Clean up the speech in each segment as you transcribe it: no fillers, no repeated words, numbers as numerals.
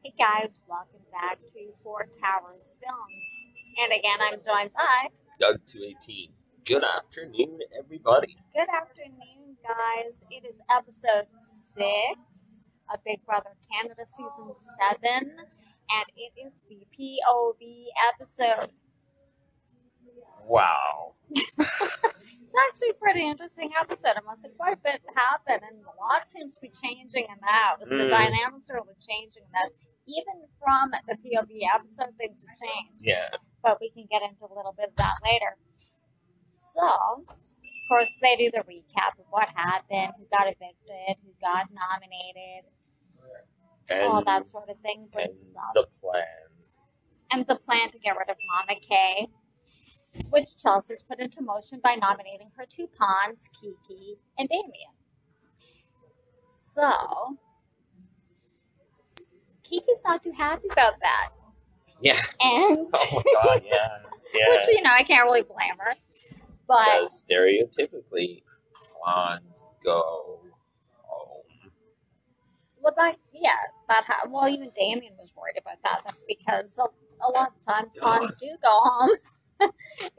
Hey guys, welcome back to Four Towers Films. And again, I'm joined by Doug218. Good afternoon, everybody. Good afternoon, guys. It is episode 6 of Big Brother Canada season 7, and it is the POV episode. Wow. It's actually a pretty interesting episode. I must say, quite a bit happened, and a lot seems to be changing in the house. The dynamics are really changing in this. Even from the POV episode, things have changed. Yeah. But we can get into a little bit of that later. So, of course, they do the recap of what happened, who got evicted, who got nominated, all that sort of thing brings us up. The plan. And the plan to get rid of Mama Kay, which Chelsea's put into motion by nominating her two pawns, Kiki and Damien. So, Kiki's not too happy about that. Yeah. And oh my god, yeah. Which, I can't really blame her. But because stereotypically, pawns go home. Well, well, even Damien was worried about that because a lot of times pawns do go home.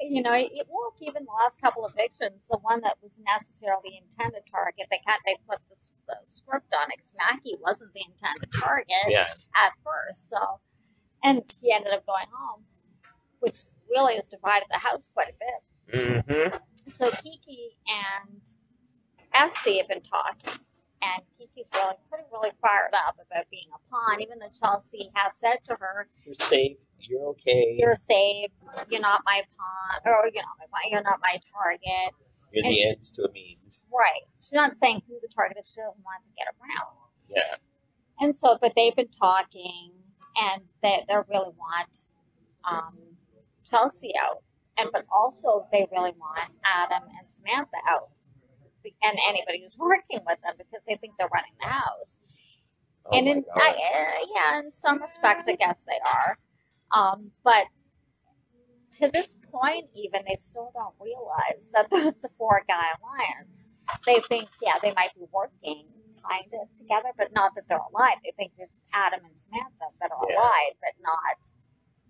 Even the last couple of evictions, the one that was necessarily intended target, they flipped the script on it. 'Cause Mackie wasn't the intended target at first, so, and he ended up going home, which really has divided the house quite a bit. Mm-hmm. So Kiki and Esty have been talking, and Kiki's really fired up about being a pawn, even though Chelsea has said to her, "You're safe. You're okay. You're safe. You're not my pawn, or you're not my target. You're the ends to a means." Right. She's not saying who the target is. She doesn't want to get around. Yeah. And so, but they've been talking, and they really want Chelsea out, but also they really want Adam and Samantha out, and anybody who's working with them, because they think they're running the house. Oh, and in some respects, I guess they are. But to this point, even, they still don't realize that there's the four-guy alliance. They think, they might be working kind of together, but not that they're allied. They think it's Adam and Samantha that are allied, but not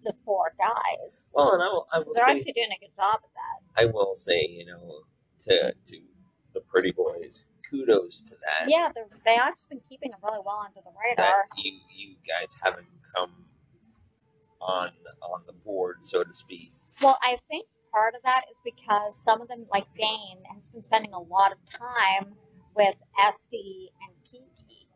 the four guys. Well, and I will they're say, actually doing a good job of that. I will say, to the pretty boys, kudos to that. Yeah, they actually been keeping it really well under the radar. That you guys haven't come on the board, so to speak. Well, I think part of that is because some of them, like Dane, has been spending a lot of time with Esty and Kiki.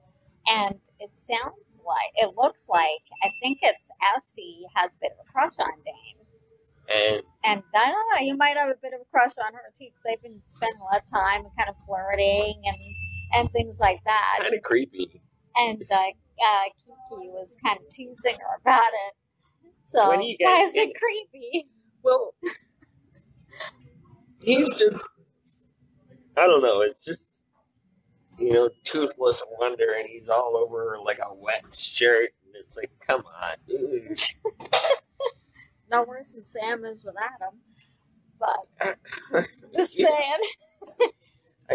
And it looks like, I think it's Esty has a bit of a crush on Dane. And I don't know, you might have a bit of a crush on her too, because they've been spending a lot of time kind of flirting and things like that. Kind of creepy. And Kiki was kind of teasing her about it. So, why is it creepy? Well, he's just, I don't know, it's just, toothless wonder, and he's all over her like a wet shirt, and it's like, come on, dude. No worse than Sam is with Adam, but just saying.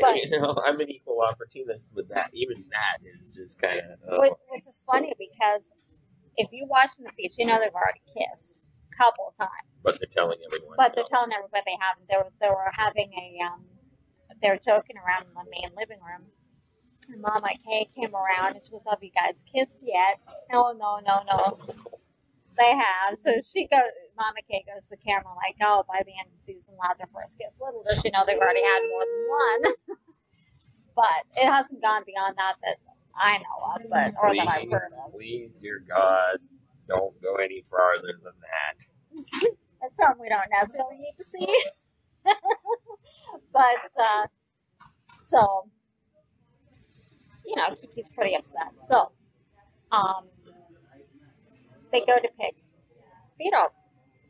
I'm an equal opportunist with that. Even that is just kind of... Which is funny, because if you watch in the beach, they've already kissed a couple of times. But they're telling everyone. But they're telling everybody they haven't. They were having they were joking around in the main living room. And Mama Kay came around and she goes, "Have you guys kissed yet?" No. They have. So Mama Kay goes to the camera like, "Oh, by the end of the season, we'll have their first kiss." Little does she know they've already had more than one. But it hasn't gone beyond that I know of, or that I've heard of. Please, dear God, don't go any farther than that. That's something we don't necessarily need to see. But, so, Kiki's pretty upset. So, they go to pick veto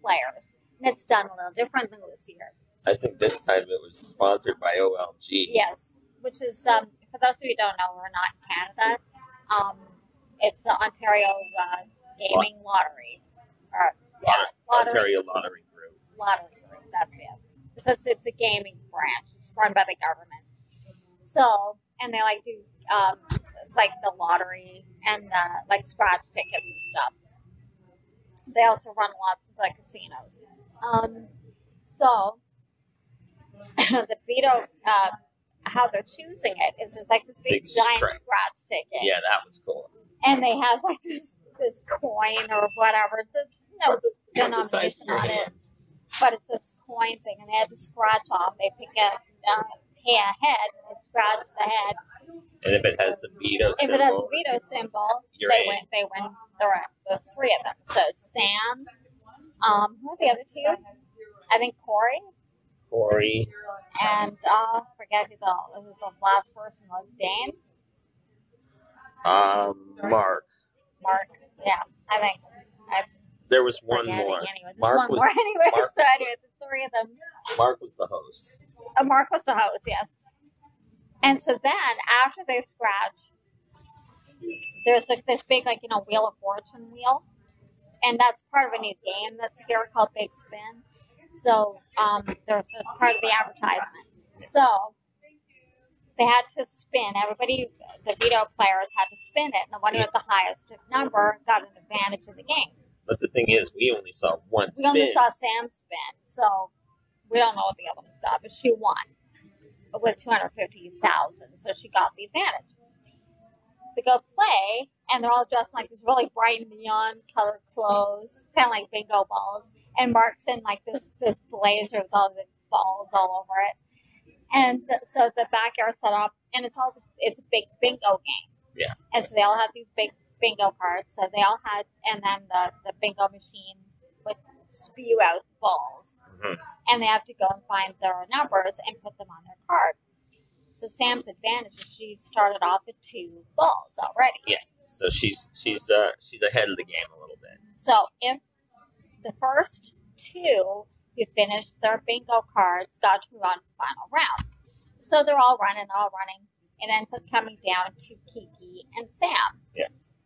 players, and it's done a little differently this year. I think this time it was sponsored by OLG. Yes, which is, for those of you who don't know, we're not in Canada. It's the Ontario Gaming Lottery. Ontario Lottery Group. Lottery Group, that's yes. So it's a gaming branch. It's run by the government. So, and they do, it's like the lottery and like scratch tickets and stuff. They also run a lot of like casinos. So the Vito, how they're choosing it is there's like this big giant scratch ticket. Yeah, that was cool. And they have like this coin or whatever, no denomination on it, but it's this coin thing, and they had to scratch off. They pick a head, they scratch the head. And if it has the Vito symbol, they win. There's three of them. So Sam, who are the other two? I think Corey, and forget who the last person was. Dane. Mark, yeah, I think. There was one more. Anyway, so anyway, the three of them. Mark was the host. Mark was the host, yes. And so then, after they scratch, there's like this big, like, Wheel of Fortune wheel. And that's part of a new game that's here called Big Spin. So, it's part of the advertisement. So, they had to spin. Everybody, the Vito players had to spin it. And the one who had the highest number got an advantage of the game. But the thing is, we only saw one spin. We only saw Sam spin. So, we don't know what the other one's got. But she won with 250,000. So, she got the advantage. So, they go play. And they're all dressed in like these really bright neon colored clothes. Kind of like bingo balls. And Mark's in like this blazer with all the balls all over it. And so the backyard set up, and it's a big bingo game. Yeah. And so they all have these big bingo cards. So they all had, and then the bingo machine would spew out the balls. Mm-hmm. And they have to go and find their numbers and put them on their card. So Sam's advantage is she started off with 2 balls already. Yeah. So she's ahead of the game a little bit. So if the first 2 who finished their bingo cards got to move on to the final round. So they're all running. It ends up coming down to Kiki and Sam,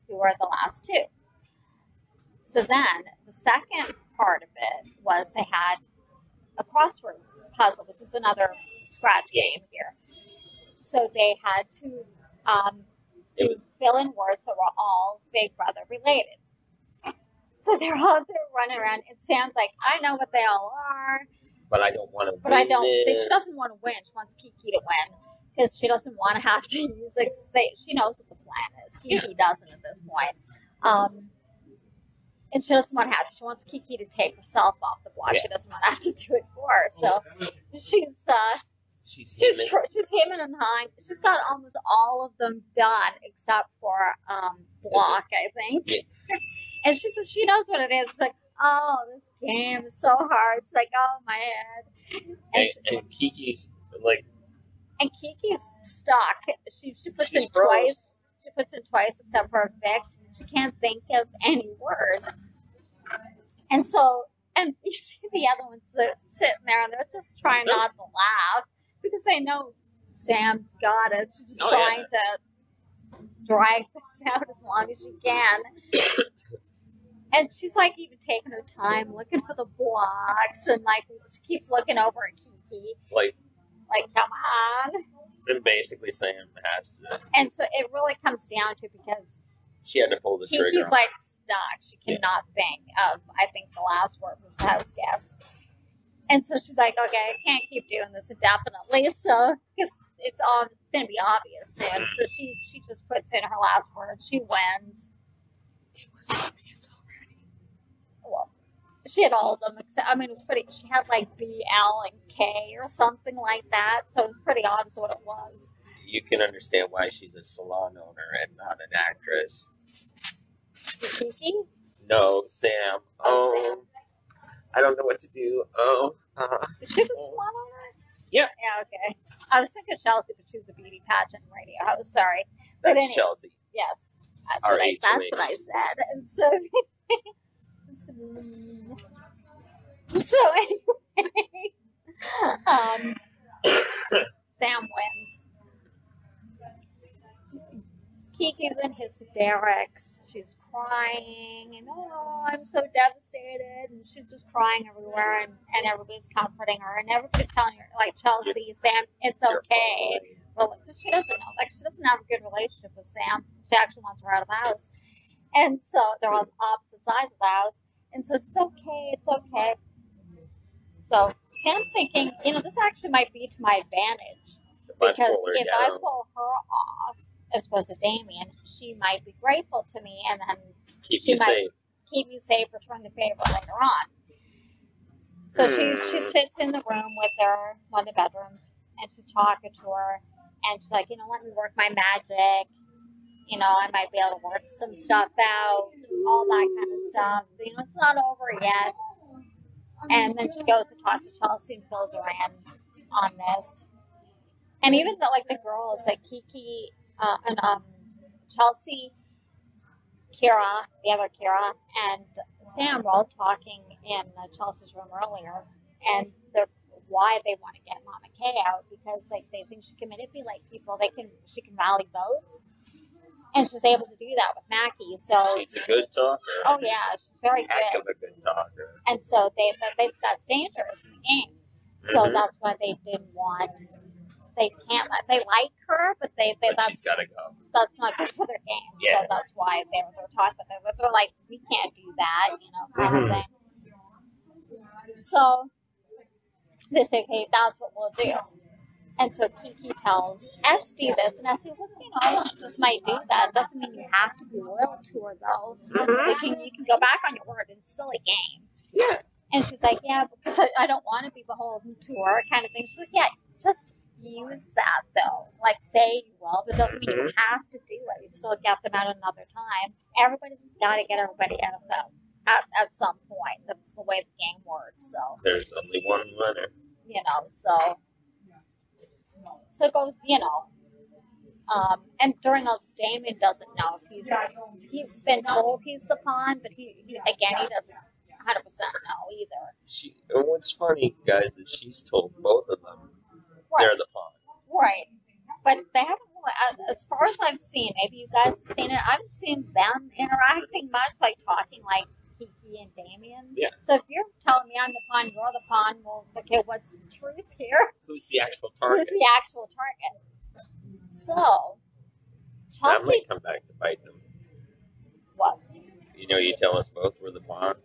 who were the last 2. So then the second part of it was they had a crossword puzzle, which is another scratch game here. So they had to fill in words that were all Big Brother related. So they're running around, and Sam's like, I know what they all are. But I don't want to win. But I don't. She doesn't want to win. She wants Kiki to win because she doesn't want to have to use it. She knows what the plan is. Kiki doesn't at this point. And she doesn't want to have to. She wants Kiki to take herself off the block. Yeah. She doesn't want to have to do it for her. So she's hemming and hawing. She's got almost all of them done except for block, I think. Yeah. And she says she knows what it is. It's like, oh, this game is so hard. She's like, oh, my head. And Kiki's like... And Kiki's stuck. She puts in froze. Twice. She puts in twice except for evict. She can't think of any words. And you see the other ones that sitting there and they're just trying not to laugh because they know Sam's got it. She's just trying to drag this out as long as she can. And she's like even taking her time looking for the blocks and like she keeps looking over at Kiki. Like come on. And basically Sam has to. And so it really comes down to because she had to pull the trigger. Kiki's like stuck. She cannot think of, I think the last word was house guest. And so she's like, okay, I can't keep doing this indefinitely. So it's going to be obvious soon. So she just puts in her last word. She wins. It was obvious already. Well, she had all of them. Except, it was pretty. She had like B, L, and K or something like that. So it was pretty obvious what it was. You can understand why she's a salon owner and not an actress. Kiki? No, Sam. Sam. I don't know what to do. Is she the salon owner? Yeah. Yeah, okay. I was thinking Chelsea, but she was a beauty pageant radio host. Sorry. But That's anyway, Chelsea. Yes. That's what I said. And so anyway, Sam wins. Kiki's in hysterics. She's crying, and I'm so devastated. And she's just crying everywhere, and everybody's comforting her, and everybody's telling her, like Chelsea, Sam, it's okay. because she doesn't know, like she doesn't have a good relationship with Sam. She actually wants her out of the house, and so they're on opposite sides of the house. And so it's okay, it's okay. So Sam's thinking, this actually might be to my advantage because if I pull her off as opposed to Damien, she might be grateful to me, and then she might keep you safe, return the favor later on. So she sits in the room with her, one of the bedrooms, and she's talking to her, and she's like, let me work my magic. I might be able to work some stuff out, all that kind of stuff. It's not over yet. And then she goes to talk to Chelsea and fills her in on this. And even though, like, the girls, like Kiki and Chelsea, Kira, the other Kira, and Sam were all talking in Chelsea's room earlier, and they're why they want to get Mama Kay out, because like they think she can manipulate people. She can rally votes. And she was able to do that with Mackie. So she's a good talker. Oh yeah, she's very good. Heck of a good talker. And so that's dangerous in the game. So that's why they didn't want. They can't. They like her, but she's gotta go. That's not good for their game. Yeah. So that's why they were talking about it. But they're like, we can't do that, kind of thing. So they say, okay, that's what we'll do. And so Kiki tells Esty this, and Esty goes, she just might do that. Doesn't mean you have to be loyal to her, though. You can go back on your word. It's still a game. Yeah. And she's like, yeah, because I don't want to be beholden to her, kind of thing. She's like, yeah, just use that, though. Like, say you will, but it doesn't mean you have to do it. You still get them at another time. Everybody's got to get everybody out of town at some point. That's the way the game works. So there's only one winner. So it goes, and during all this, Damien doesn't know if he's been told he's the pawn, but he doesn't 100% know either. And what's funny, guys, is she's told both of them they're the pawn. Right. But they haven't, as far as I've seen, maybe you guys have seen it, I haven't seen them interacting much, like talking like Kiki and Damien. Yeah. So if you're telling me I'm the pawn, you're the pawn, well, okay, what's the truth here? Who's the actual target? So, Chelsea... That might come back to bite them. What? You tell us both we're the pawn.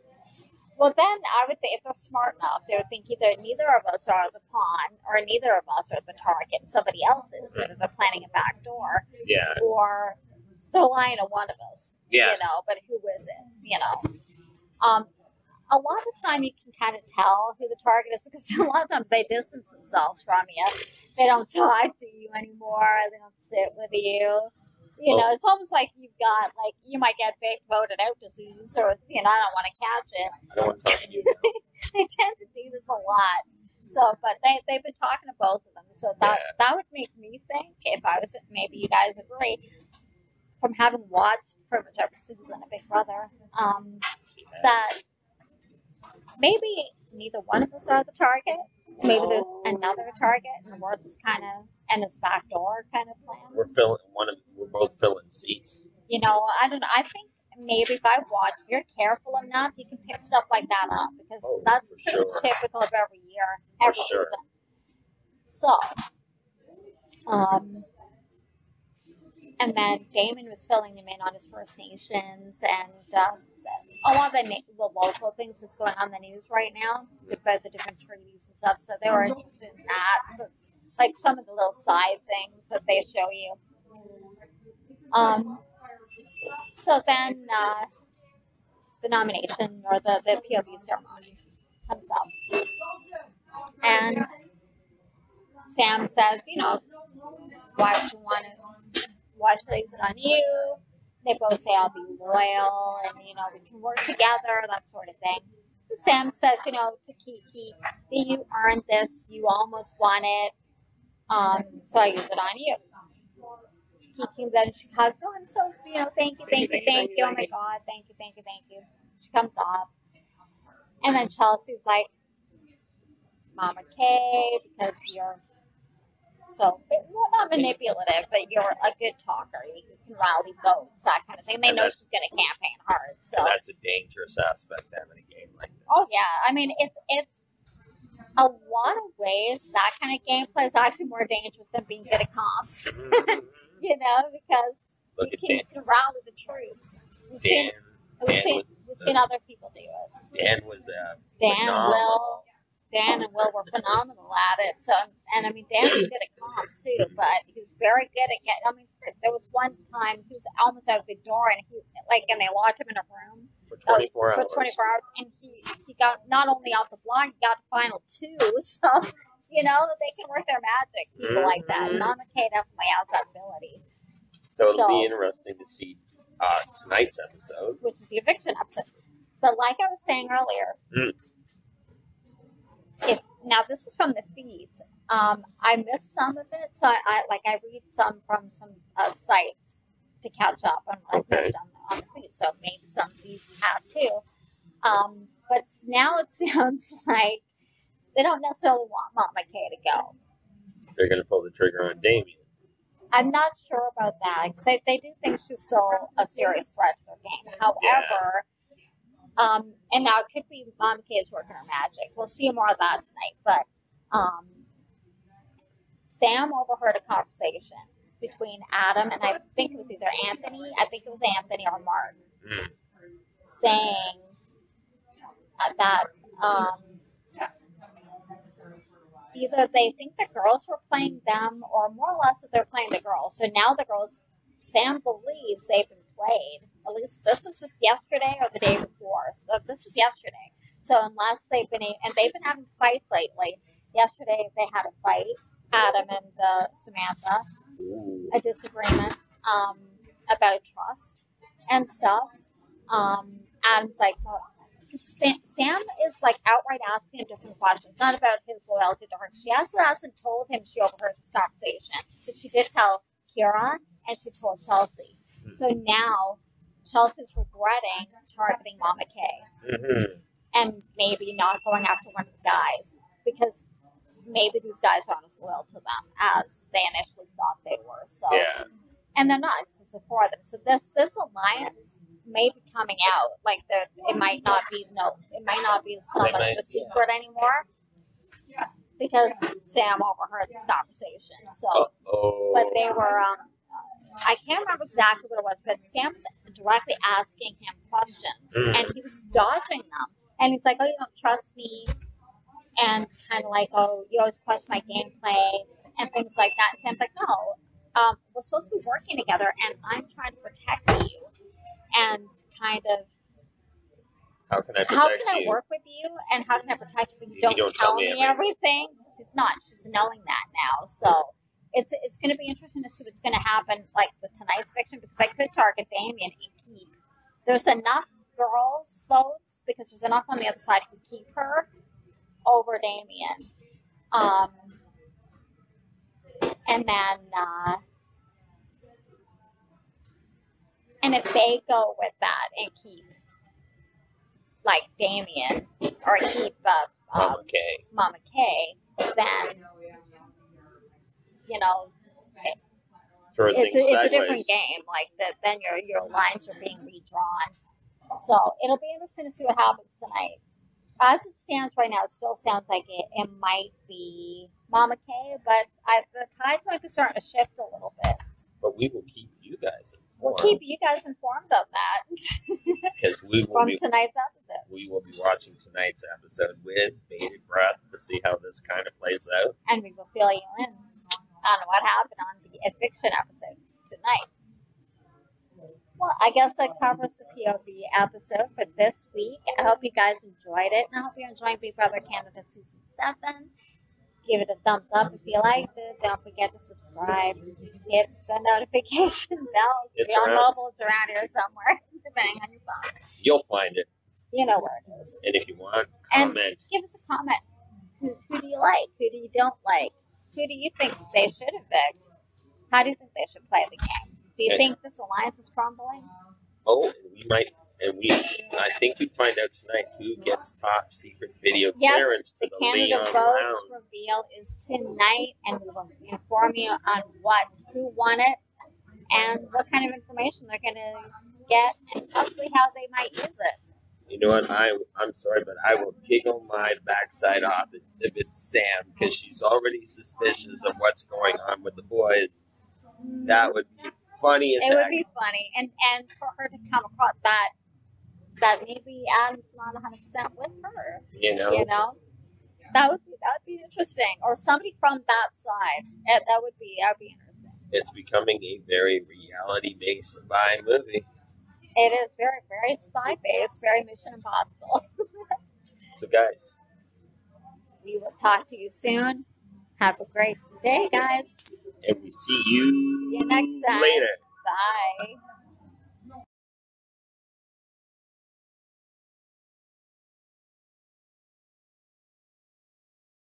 Well, then I would think if they're smart enough, they would think either neither of us are the pawn or neither of us are the target. Somebody else is. Either they're planning a back door. Yeah. Or they're lying to one of us. Yeah. But who is it? A lot of the time you can kind of tell who the target is because a lot of times they distance themselves from you. They don't talk to you anymore. They don't sit with you. It's almost like you might get voted out disease or, I don't want to catch it. I don't want to talk to you now. They tend to do this a lot. So, but they've been talking to both of them. So that would make me think, if I was, maybe you guys agree, from having watched pretty much every season of Big Brother, that maybe neither one of us are the target. Maybe there's another target, and we're just kind of in this backdoor kind of plan. We're both filling seats. I don't know. I think maybe if I watch, if you're careful enough, you can pick stuff like that up because that's pretty much typical of every year, every season. So, and then Damon was filling him in on his First Nations and a lot of the local things that's going on in the news right now about the different treaties and stuff. So they were interested in that. So it's like some of the little side things that they show you. So then the nomination or the POV ceremony comes up. And Sam says, why should I use it on you? They both say, I'll be loyal and, we can work together, that sort of thing. So Sam says, to Kiki, that you earned this, you almost won it, so I use it on you. Kiki then she hugs, I'm so, thank you, oh my God, thank you. She comes off. And then Chelsea's like, Mama Kay, because you're so, not manipulative, but you're a good talker. You can rally votes, that kind of thing. They know she's going to campaign hard. So and that's a dangerous aspect to have in a game like this. Oh, yeah. I mean, it's a lot of ways, that kind of gameplay is actually more dangerous than being good at comps. You know, because Look you at Dan. can't get around with the troops. We've seen other people do it. Dan was Dan, phenomenal. Dan and Will were phenomenal at it. So, and I mean, Dan was good at comps too, but he was very good at getting. I mean, there was one time he was almost out the door, and and they locked him in a room For 24 hours. For 24 hours, and he got not only out the block, he got the final 2. So, you know, they can work their magic. People like that. Mama K definitely has that ability. So it'll be interesting to see tonight's episode, which is the eviction episode. But like I was saying earlier, now this is from the feeds. I missed some of it, so I read some from some sites to catch up on what I missed on the feed. So maybe some feeds have too. But now it sounds like they don't necessarily want Mama K to go. They're going to pull the trigger on Damien. I'm not sure about that. Because they do think she's still a serious threat to their game. However, and now it could be Mama K is working her magic. We'll see more of that tonight. But Sam overheard a conversation between Adam and I think it was either Anthony. I think it was Anthony or Mark saying that either they think the girls were playing them or more or less that they're playing the girls. So now the girls, Sam believes they've been played. At least this was just yesterday or the day before. So this was yesterday. So unless they've been having fights lately. Yesterday they had a fight, Adam and Samantha, a disagreement about trust and stuff. Adam's like, well, Sam is like outright asking him different questions, not about his loyalty to her. She also hasn't told him she overheard this conversation, but she did tell Kira and she told Chelsea. So now Chelsea's regretting targeting Mama K and maybe not going after one of the guys because maybe these guys aren't as loyal to them as they initially thought they were. So, and they're not. It's just for them. So this alliance may be coming out. Like it might not be so much of a secret anymore. Because Sam overheard this conversation. So, but they were. I can't remember exactly what it was, but Sam was directly asking him questions, and he was dodging them. And he's like, "Oh, you don't trust me," and kind of like, "Oh, you always question my gameplay," and things like that. And Sam's like, "No, we're supposed to be working together, and I'm trying to protect you." And kind of, how can I work with you, and how can I protect you when you don't tell me everything? Because it's not. She's knowing that now, so. It's going to be interesting to see what's going to happen, like with tonight's fiction, because I could target Damien and keep. There's enough girls votes because there's enough on the other side who keep her over Damien. And then, and if they go with that and keep like Damien or keep Mama K, then. You know, it's a different game. Like that, then your lines are being redrawn. So it'll be interesting to see what happens tonight. As it stands right now, it still sounds like it might be Mama K, but the tides might be starting to shift a little bit. But we will keep you guys informed. We'll keep you guys informed of that. Because from tonight's episode. We will be watching tonight's episode with bated breath to see how this kind of plays out. And we will fill you in on what happened on the eviction episode tonight. Well, I guess that covers the POV episode for this week. I hope you guys enjoyed it, and I hope you're enjoying Big Brother Canada Season 7. Give it a thumbs up if you liked it. Don't forget to subscribe. Hit the notification bell. It's on mobile. It's around here somewhere, depending on your phone. You'll find it. You know where it is. And if you want, comment. And give us a comment. Who do you like? Who do you don't like? Who do you think they should evict? How do you think they should play the game? Do you think this alliance is crumbling? Oh, we might, I think we find out tonight who gets top secret video clearance to the Leon Canada votes reveal is tonight, and we will inform you on who won it, and what kind of information they're going to get, and possibly how they might use it. You know what? I'm sorry, but I will giggle my backside off if it's Sam because she's already suspicious of what's going on with the boys. That would be funny as It would heck. be funny, and for her to come across that maybe Adam's not 100% with her. You know? That'd be interesting, or somebody from that side. That'd be interesting. It's becoming a very reality-based spy movie. It is very, very spy-based, very Mission Impossible. So, guys, we will talk to you soon. Have a great day, guys. And we see you next time. later. Bye.